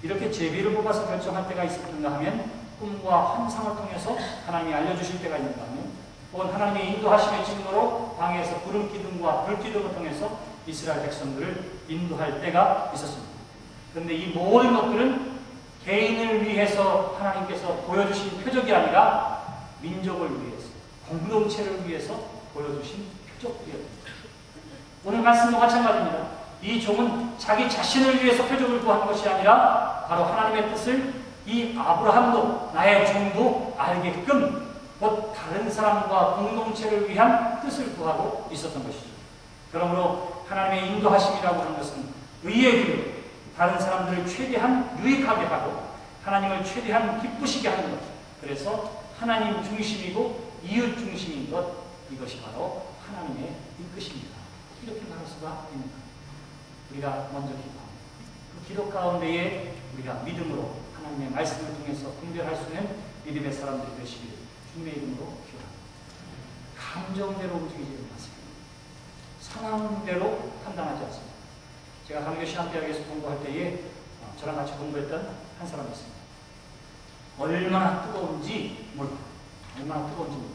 이렇게 제비를 뽑아서 결정할 때가 있었는가 하면 꿈과 환상을 통해서 하나님이 알려주실 때가 있는가 하면 혹은 하나님의 인도하심의 증거로 방에서 구름 기둥과 불 기둥을 통해서 이스라엘 백성들을 인도할 때가 있었습니다. 그런데 이 모든 것들은 개인을 위해서 하나님께서 보여주신 표적이 아니라 민족을 위해서, 공동체를 위해서 보여주신 표적이었습니다. 오늘 말씀도 마찬가지입니다. 이 종은 자기 자신을 위해서 표적을 구한 것이 아니라 바로 하나님의 뜻을 이 아브라함도 나의 종도 알게끔 곧 다른 사람과 공동체를 위한 뜻을 구하고 있었던 것이죠. 그러므로 하나님의 인도하심이라고 하는 것은 의의 길로 다른 사람들을 최대한 유익하게 하고 하나님을 최대한 기쁘시게 하는 것. 그래서 하나님 중심이고 이웃 중심인 것, 이것이 바로 하나님의 뜻입니다. 이렇게 말할 수가 있는 것. 우리가 먼저 기도합니다. 그 기도 가운데에 우리가 믿음으로 하나님의 말씀을 통해서 분별할 수 있는 믿음의 사람들이 되시기를 주님의 이름으로 기도합니다. 감정대로 움직이지 마세요. 상황대로 판단하지 않습니다. 제가 강교 신학대학에서 공부할 때에 저랑 같이 공부했던 한 사람이 있습니다. 얼마나 뜨거운지 몰라요. 얼마나 뜨거운지 몰라요.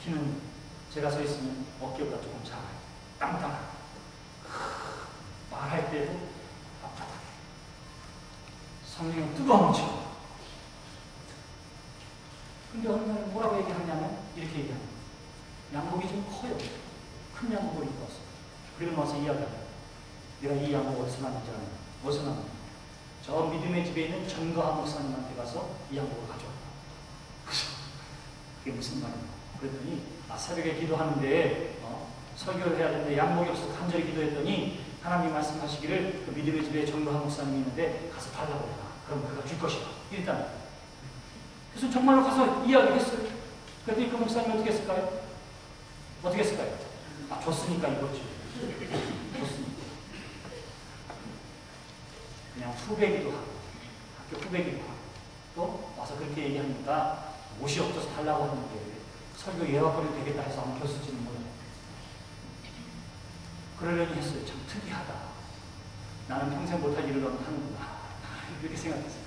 키는 제가 서 있으면 어깨보다 조금 작아요. 땅땅하고 말할 때도 답답하게 성령의 뜨거운 죠. 근데 어느 날 뭐라고 얘기하냐면 이렇게 얘기합니다. 양복이 좀 커요. 큰 양복을 입고 왔어요. 그리고 와서 이야기합니다. 내가 이 양복 어디서 났는지 아냐? 어디서 났는지. 저 믿음의 집에 있는 전거한 목사님한테 가서 이 양복을 가져왔다. 그게 무슨 말인가? 그랬더니 새벽에 기도하는데 설교를 해야 되는데 양복이 없어서 간절히 기도했더니 하나님 말씀하시기를 그 믿음의 집에 전거한 목사님이 있는데 가서 달라고 해라. 그럼 그가 줄 것이다. 이랬답니다. 그래서 정말로 가서 이야기했어요. 그랬더니 그 목사님이 어떻게 했을까요? 어떻게 했을까요? 줬으니까 입었지. 줬으니까. 그냥 후배기도 하고, 학교 후배기도 하고, 또 와서 그렇게 얘기하니까 옷이 없어서 달라고 하는데 설교 예약거리 되겠다 해서 아마 줬을지는 몰라요. 그러려니 했어요. 참 특이하다. 나는 평생 못할 일을 너는 하는구나. 이렇게 생각했어요.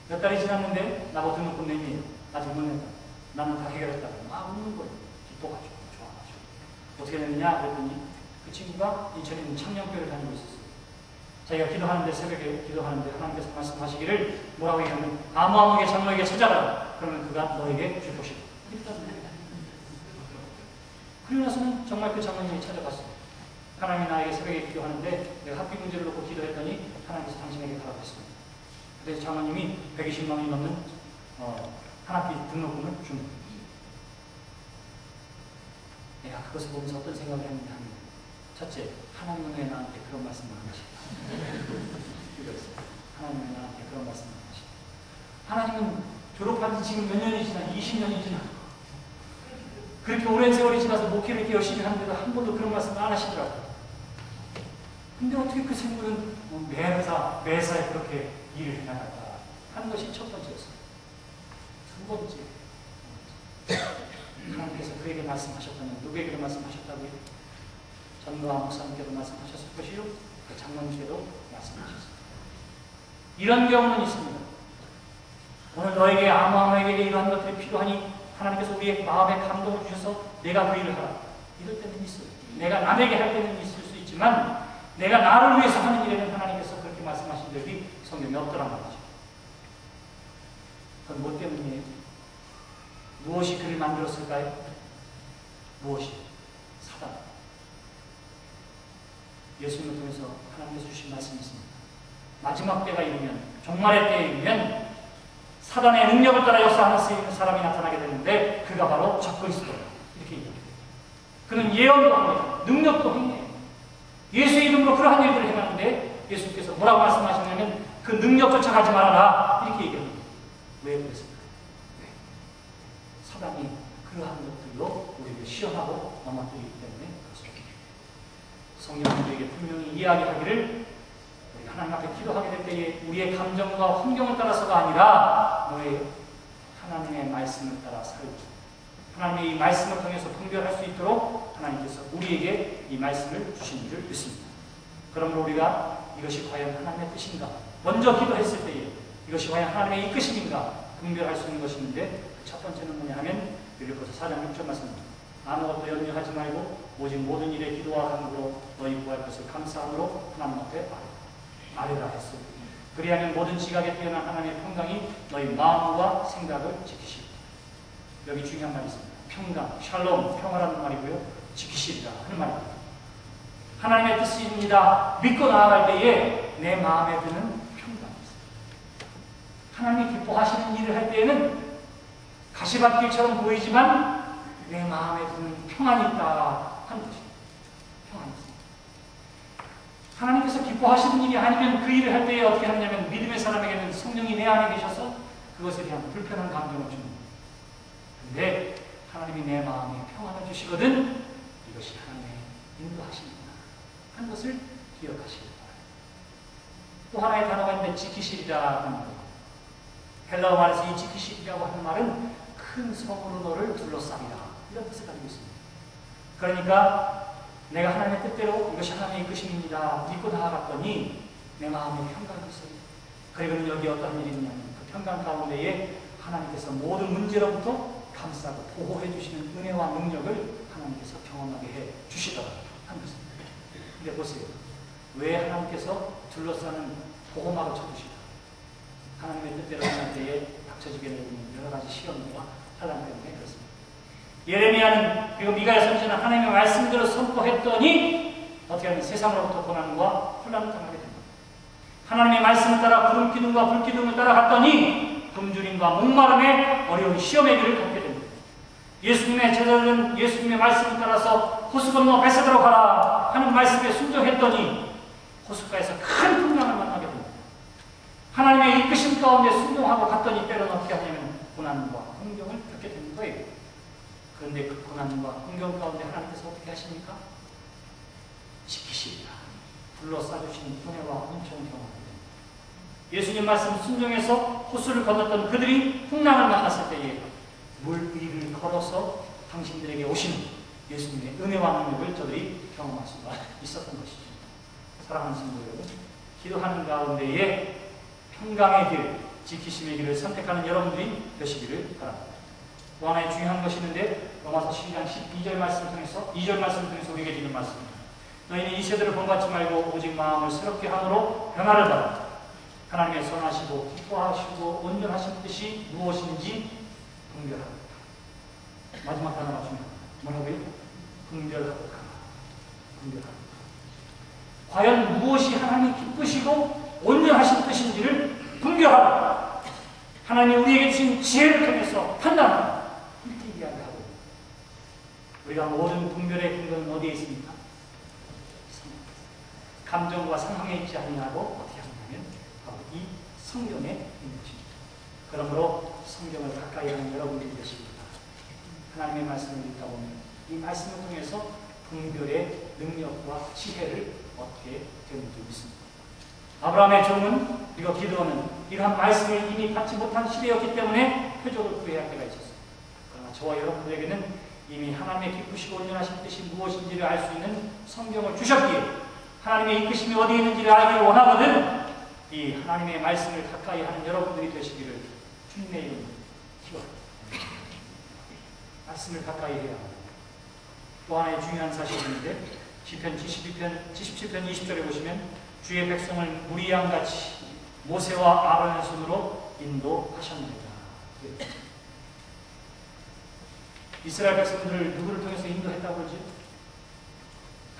몇 달이 지났는데 나보고 등록금 내니 아직 못 냈다. 나는 다 해결했다고 막 웃는 거예요. 기뻐가지고 좋아가지고. 어떻게 냈느냐 그랬더니 그 친구가 인천에 있는 청년교회를 다니고 있었어요. 자기가 기도하는데 새벽에 기도하는데 하나님께서 말씀하시기를 뭐라고 얘기하면 아무에게 장로에게 찾아가라. 그러면 그가 너에게 줄 것이다. 그리고 나서는 정말 그 장로님이 찾아갔어요. 하나님이 나에게 새벽에 기도하는데 내가 학비 문제를 놓고 기도했더니 하나님께서 당신에게 가라고 했습니다. 그래서 장로님이 120만 원이 넘는 한 학기 등록금을 준 거예요. 내가 그것을 보면서 어떤 생각을 했느냐 하면 첫째, 하나님은 왜 나한테 그런 말씀을 하시나? 이거였어요. 하나님은 왜 나한테 그런 말씀을 하시나? 하나님은 졸업한 지 지금 몇 년이 지나? 20년이 지나. 그렇게 오랜 세월이 지나서 목회를 이렇게 열심히 하는데도 한 번도 그런 말씀을 안 하시더라고요. 근데 어떻게 그 친구는 매사에 그렇게 일을 해나갈까 하는 것이 첫 번째였어요. 두 번째, 하나님께서 그에게 말씀하셨다면 누구에게 말씀하셨다고요? 전도와 목사님께도 말씀하셨을 것이요, 그 장로님께도 말씀하셨습니다. 이런 경우는 있습니다. 오늘 너에게 아무에게 이러한 것들이 필요하니 하나님께서 우리의 마음에 감동을 주셔서 내가 그 일을 하라. 이럴 때는 있어요. 내가 남에게 할 때는 있을 수 있지만 내가 나를 위해서 하는 일에는 하나님께서 그렇게 말씀하신 적이 성경에 없더란 말이죠. 그건 뭐 때문이에요? 무엇이 그를 만들었을까요? 무엇이? 사단. 예수님을 통해서 하나님께서 주신 말씀이 있습니다. 마지막 때가 이르면, 종말의 때에 이르면 사단의 능력을 따라 역사하는 사람이 나타나게 되는데 그가 바로 적그리스도다. 이렇게 얘기합니다. 그는 예언도 합니다. 능력도 행해요. 예수의 이름으로 그러한 일들을 행하는데 예수님께서 뭐라고 말씀하시냐면 그 능력 쫓아가지 말아라. 이렇게 얘기합니다. 왜 그랬을까요? 왜? 사단이 그러한 것들로 우리를 시험하고 넘어뜨리기 때문에 그렇습니다. 성경은 우리에게 분명히 이야기하기를 하나님 앞에 기도하게 될 때에 우리의 감정과 환경을 따라서가 아니라 너의 하나님의 말씀을 따라 살고 하나님의 이 말씀을 통해서 분별할 수 있도록 하나님께서 우리에게 이 말씀을 주신 줄 믿습니다. 그러므로 우리가 이것이 과연 하나님의 뜻인가? 먼저 기도했을 때에 이것이 과연 하나님의 이끄심인가? 분별할 수 있는 것이 있는데 그 첫 번째는 뭐냐 하면 빌립보서 4장 6절 말씀입니다. 아무것도 염려하지 말고 오직 모든 일에 기도와 간구로 너희 구할 것을 감사함으로 하나님 앞에 아뢰라 했습니다. 그리하면 모든 지각에 뛰어난 하나님의 평강이 너희 마음과 생각을 지키시리라. 여기 중요한 말이 있습니다. 평강, 샬롬, 평화라는 말이고요. 지키시리라 하는 말입니다. 하나님의 뜻입니다. 믿고 나아갈 때에 내 마음에 드는 평강이 있습니다. 하나님이 기뻐하시는 일을 할 때에는 가시밭길처럼 보이지만 내 마음에 드는 평안이 있다 하는 것입니다. 평안이 있습니다. 하나님께서 기뻐하시는 일이 아니면 그 일을 할 때에 어떻게 하느냐면 믿음의 사람에게는 성령이 내 안에 계셔서 그것에 대한 불편한 감정을 줍니다. 그런데 하나님이 내 마음에 평안을 주시거든 이것이 하나님의 인도하십니다 하는 것을 기억하시기 바랍니다. 또 하나의 단어가 있는데 지키시리라 하는 것. 헬라어 말에서 이 지키시리라고 하는 말은 큰 성으로 너를 둘러싸리라 이런 뜻을 가지고 있습니다. 그러니까 내가 하나님의 뜻대로 이것이 하나님의 이끄심입니다 믿고 나아갔더니 내 마음에 평강이 있어요. 그리고는 여기 어떤 일이 있냐면 그 평강 가운데에 하나님께서 모든 문제로부터 감싸고 보호해 주시는 은혜와 능력을 하나님께서 경험하게 해 주시더라 하는 것입니다. 근데 보세요. 왜 하나님께서 둘러싸는 보호막을 쳐주시다? 하나님의 뜻대로 할 때에 닥쳐지게 되는 여러 가지 시험과 환난 때문에 그렇습니다. 예레미야는 그리고 미가야 선지자는 하나님의 말씀대로 선포했더니 어떻게 하면 세상으로부터 고난과 혼란을 당하게 됩니다. 하나님의 말씀을 따라 구름 기둥과 불 기둥을 따라갔더니 굶주림과 목마름에 어려운 시험의 길을 걷게 됩니다. 예수님의 제자들은 예수님의 말씀을 따라서 호수 건너 베세다로 가라 하는 말씀에 순종했더니 호숫가에서 큰 풍랑을 만나게 됩니다. 하나님의 이끄심 가운데 순종하고 갔더니 때로는 어떻게 하냐면 고난과 hun경을 겪게 되는 거예요. 그런데 그 고난과 hun경 가운데 하나님께서 어떻게 하십니까? 지키시리라. 둘러싸주신 은혜와 은총을 경험합니다. 예수님 말씀 순종해서 호수를 건넜던 그들이 풍랑을 만났을 때에 물 위를 걸어서 당신들에게 오시는 예수님의 은혜와 능력을 저들이 경험할 수가 있었던 것이죠. 사랑하는 성도 여러분, 기도하는 가운데에 평강의 길, 지키심의 길을 선택하는 여러분들이 되시기를 바랍니다. 또 하나의 중요한 것이 있는데 로마서 12장 12절 말씀을 통해서 2절 말씀을 통해서 우리에게 주는 말씀입니다. 너희는 이 세대를 본받지 말고 오직 마음을 새롭게 함으로 변화를 받아 하나님의 선하시고 기뻐하시고 온전하신 뜻이 무엇인지 분별하라. 마지막 단어가 중요합니다. 뭐라고요? 분별하라. 분별하라. 과연 무엇이 하나님이 기쁘시고 온전하신 뜻인지를 분별하라. 하나님이 우리에게 주신 지혜를 통해서 판단하라. 이렇게 이야기하고 우리가 모든 분별의 근거는 어디에 있습니까? 감정과 상황에 있지 아니하고 어떻게 하냐면 바로 이 성경에 있는 것입니다. 그러므로 성경을 가까이 하는 여러분들이 되십니다. 하나님의 말씀을 읽다 보면 이 말씀을 통해서 분별의 능력과 지혜를 얻게 되는 줄 믿습니다. 아브라함의 종은 그리고 기드온은 이러한 말씀을 이미 받지 못한 시대였기 때문에 표적을 구해야 할 때가 있었습니다. 그러나 저와 여러분들에게는 이미 하나님의 기쁘시고 온전하신 뜻이 무엇인지를 알 수 있는 성경을 주셨기에 하나님의 이끄심이 어디에 있는지를 알기를 원하거든 이 하나님의 말씀을 가까이 하는 여러분들이 되시기를 주님의 이름으로 기원합니다. 말씀을 가까이 해야 합니다. 또 하나의 중요한 사실이 있는데 시편 77편 20절에 보시면 주의 백성을 무리양같이 모세와 아론의 손으로 인도하셨느니라. 이스라엘 백성들을 누구를 통해서 인도했다고 그러지?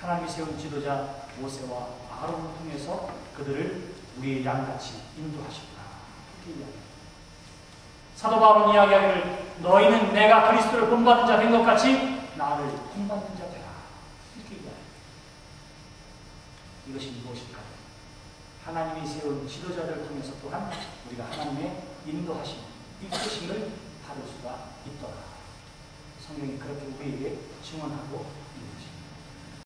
하나님이 세운 지도자 모세와 아론을 통해서 그들을 우리의 양같이 인도하셨다. 그렇게 이야기합니다. 사도 바울은 이야기하기를 너희는 내가 그리스도를 본받은 자 된 것 같이 나를 본받는 자 되라. 이렇게 이야기합니다. 이것이 무엇일까? 하나님이 세운 지도자들을 통해서 또한 우리가 하나님의 인도하심, 이끄심을 받을 수가 있더라. 성경이 그렇게 우리에게 증언하고